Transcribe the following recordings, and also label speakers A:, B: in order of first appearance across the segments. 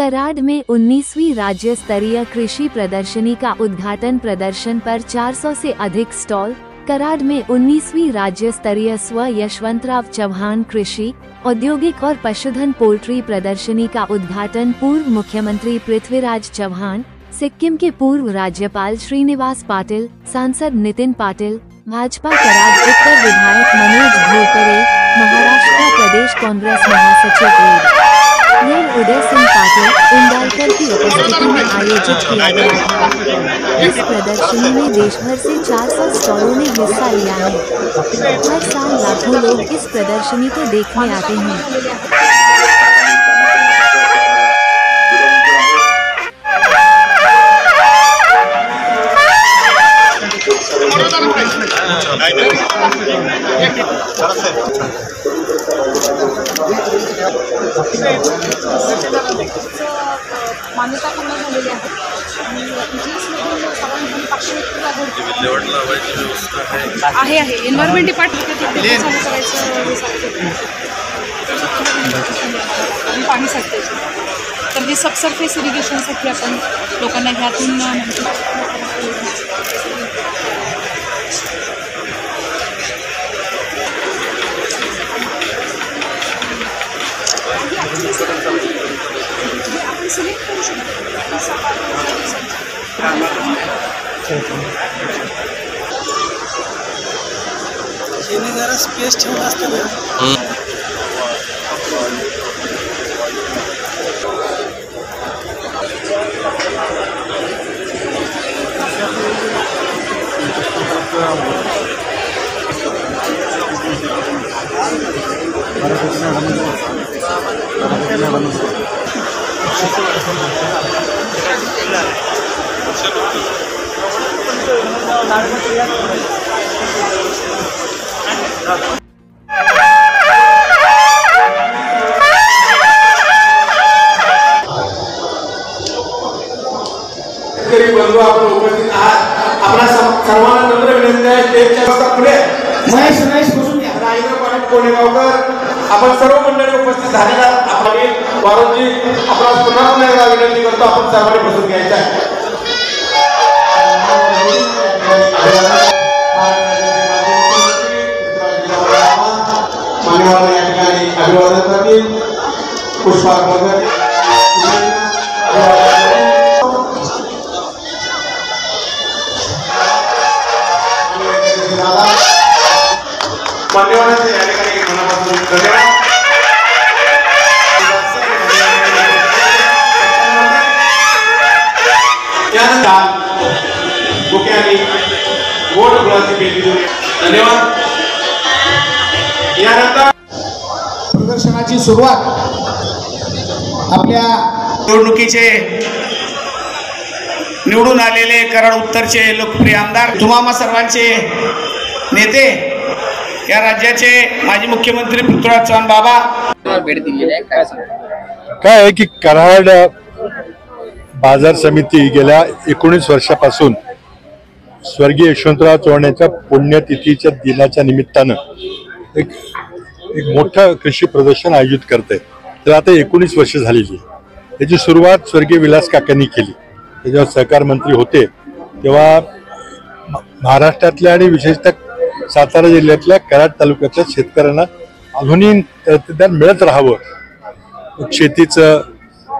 A: कराड में 19वीं राज्य स्तरीय कृषि प्रदर्शनी का उद्घाटन। प्रदर्शन पर 400 से अधिक स्टॉल। कराड में 19वीं राज्य स्तरीय स्व यशवंतराव चौहान कृषि, औद्योगिक और पशुधन पोल्ट्री प्रदर्शनी का उद्घाटन पूर्व मुख्यमंत्री पृथ्वीराज चौहान, सिक्किम के पूर्व राज्यपाल श्रीनिवास पाटिल, सांसद नितिन पाटिल, भाजपा कराड उत्तर विधायक मनोज घोरपड़े, महाराष्ट्र प्रदेश कांग्रेस महासचिव उदय सिंह पाटिल इंदालकर की उपस्थिति में आयोजित किया गया था। इस प्रदर्शनी में देशभर से 400 स्टॉलों ने हिस्सा लिया है। हर साल लाखों लोग इस प्रदर्शनी को देखने आते हैं।
B: मान्यता पूर्ण झालेली आहे। एन्व्हायरमेंट डिपार्टमेंट चालू करायचं पाणी साठवायचं, तर हे सबसर्फेस इरिगेशनसाठी आपण लोकांना ह्यातून आपण सिलेक्ट करू शकतो। जरा स्पेस ठेवला असता ना।
C: आपण उपस्थित आहात, आपला सर्वांना नम्र विनंती आहे स्टेजच्या पुढे महेश बसून घ्या। राजेंद्र पाटील कोणेगावकर, आपण सर्व मंडळी उपस्थित झालेला आपले वारोजी आपला पुन्हा एकदा विनंती करतो, आपण सर्वांनी बसून घ्यायचं आहे। मान्यवर या ठिकाणी अभिवादन करतील। पुष्पा मान्यवरांचे या ठिकाणी मनापासून धन्यवाद। यानंतर बुक्यानी गोड गुळाची पेटी दिली, धन्यवाद। यानंतर
D: प्रदर्शनाची सुरुवात आपल्या
E: निवडणुकीचे निवडून आलेले कराड उत्तरचे लोकप्रिय आमदार, तुम्हा सर्वांचे नेते, या राज्याचे माजी मुख्यमंत्री पृथ्वीराज चव्हाण बाबा
F: भेट दिलेली आहे।
G: काय आहे की कराड बाजार समिती गेल्या 19 वर्षापासून स्वर्गीय यशवंतराव चव्हाण यांच्या पुण्यतिथीच्या दिनाच्या निमित्तानं एक मोठं कृषी प्रदर्शन आयोजित करते। तर आता 19 वर्ष झालेली आहे। त्याची सुरुवात स्वर्गीय विलास काकांनी केली। ते जेव्हा सहकार मंत्री होते तेव्हा महाराष्ट्रातल्या आणि विशेषतः सातारा जिल्ह्यातल्या कराड तालुक्यातल्या शेतकऱ्यांना आधुनिक तंत्रज्ञान मिळत राहावं, शेतीचं,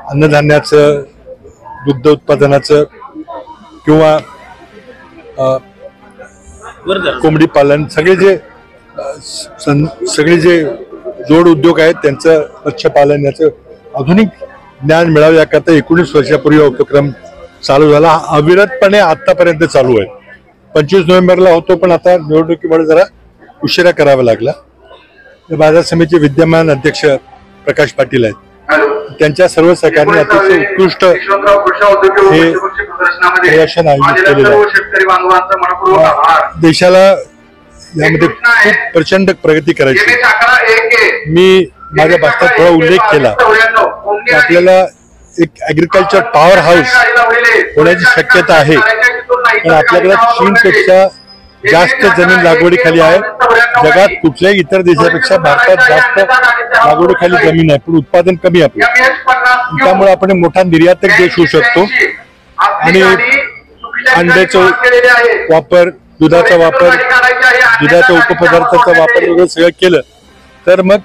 G: अन्नधान्याचं, दुग्ध उत्पादनाचं किंवा कोंबडी पालन, सगळे जे जोड उद्योग आहेत त्यांचं मत्स्यपालन याचं आधुनिक ज्ञान मिळावं याकरता 19 वर्षापूर्वी उपक्रम चालू झाला। अविरतपणे आतापर्यंत चालू आहे। 25 नोव्हेंबरला होतो, पण आता निवडणुकीमुळे जरा उशिरा करावा लागला। बाजार समितीचे विद्यमान अध्यक्ष प्रकाश पाटील आहेत, त्यांच्या सर्व सहकार्याने अतिशय उत्कृष्ट हे प्रदर्शन आयोजित केलेलं आहे। देशाला यामध्ये खूप प्रचंड प्रगती करायची। मी माझ्या भाषणात थोडा उल्लेख केला, आपल्याला एक ऍग्रिकल्चर पॉवर हाऊस होण्याची शक्यता आहे, पण आपल्याकडे चीनपेक्षा जास्त जमीन लागवडीखाली आहे. जगात कुठल्याही इतर देशापेक्षा भारतात जास्त लागवडीखाली जमीन आहे, पण उत्पादन कमी आहे आपलं. त्यामुळे आपण मोठा निर्यातक देश होऊ शकतो. आणि अंड्याचा वापर, दुधाचा वापर, दुधाच्या उपपदार्थाचा वापर वगैरे सगळं केलं तर मग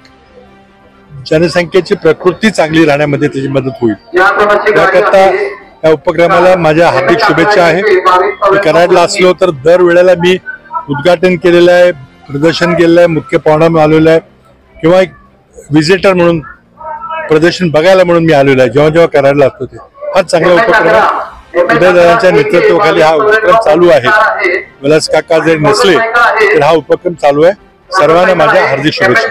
G: जनसंख्येची प्रकृती चांगली राहण्यामध्ये त्याची मदत होईल. त्याकरता या उपक्रमाला माझ्या हार्दिक शुभेच्छा आहे. मी कराडला असलो तर दरवेळेला मी उद्घाटन केलेलं आहे, प्रदर्शन केलेलं आहे, मुख्य पाहुणा मी आलेलो आहे किंवा एक व्हिजिटर म्हणून प्रदर्शन बघायला म्हणून मी आलेलो आहे. जेव्हा जेव्हा कराडला असतो ते फार चांगला उपक्रम आहे. उदयदादांच्या नेतृत्वाखाली हा उपक्रम चालू आहे. विलास काका जरी नसले तर हा उपक्रम चालू आहे. सर्वांना माझ्या हार्दिक शुभेच्छा.